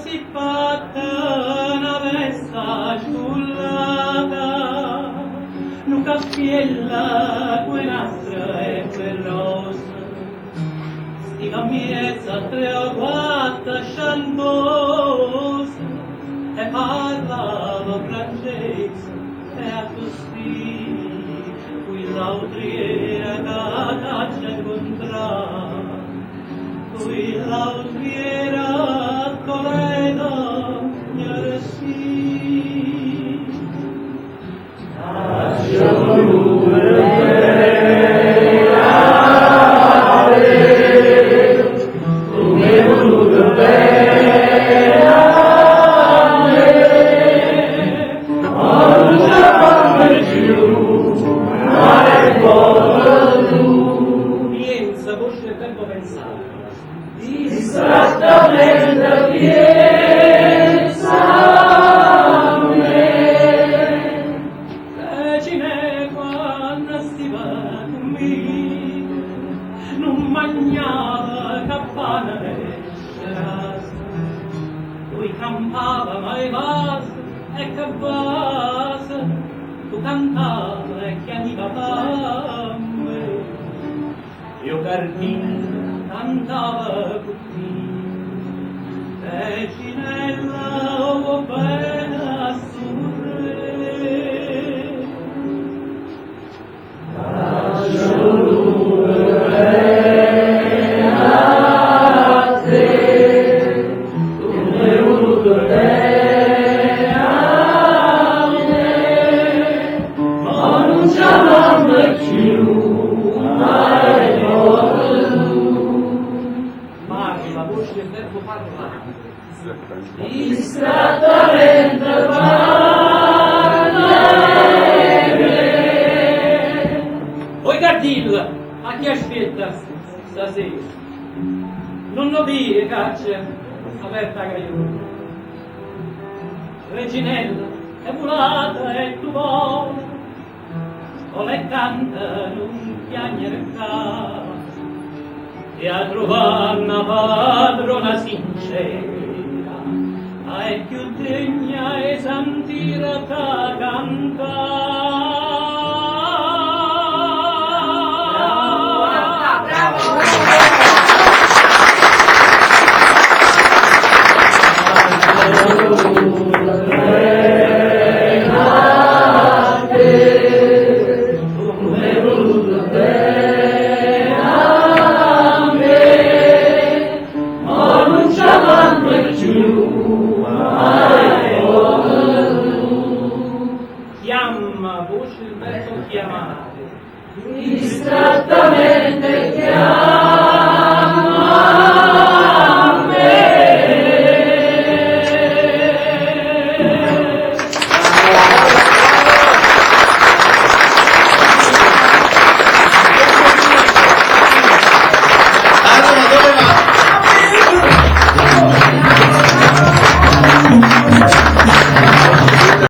si fatta una vesta sciullata, nu caffiella, quell'altra e quell'ossa, sti cammiezza tre o quattro sciantosa, e parlava francese, e a così, qui l'autriera caccia incontrava, qui l'autriera Toledo sì. Piensa, voce del tempo pensare. Distrattamente piensa me. Decine quando stiva con me, non mangiava campana e scerasa. Lui campava mai basta e che basta, tu cantava e chiamiva pamme. Io cartino cantava così, Reginella, oh bella sorre, lascio bene a te, tu l'hai voluto bene a me, ma non ci amanno più, la voce del verbo parlare. Distrattamente parlare. Oi Gardilla, a chi aspetta stasera? Non lo dire caccia aperta gaiola. Reginella è volata e tu vuoi, o le canta non piagnere ca. E a trovare una padrona sincera, è più degna e sentire ta cantare. Chiama, voce del verbo chiamare. Distrattamente chiama.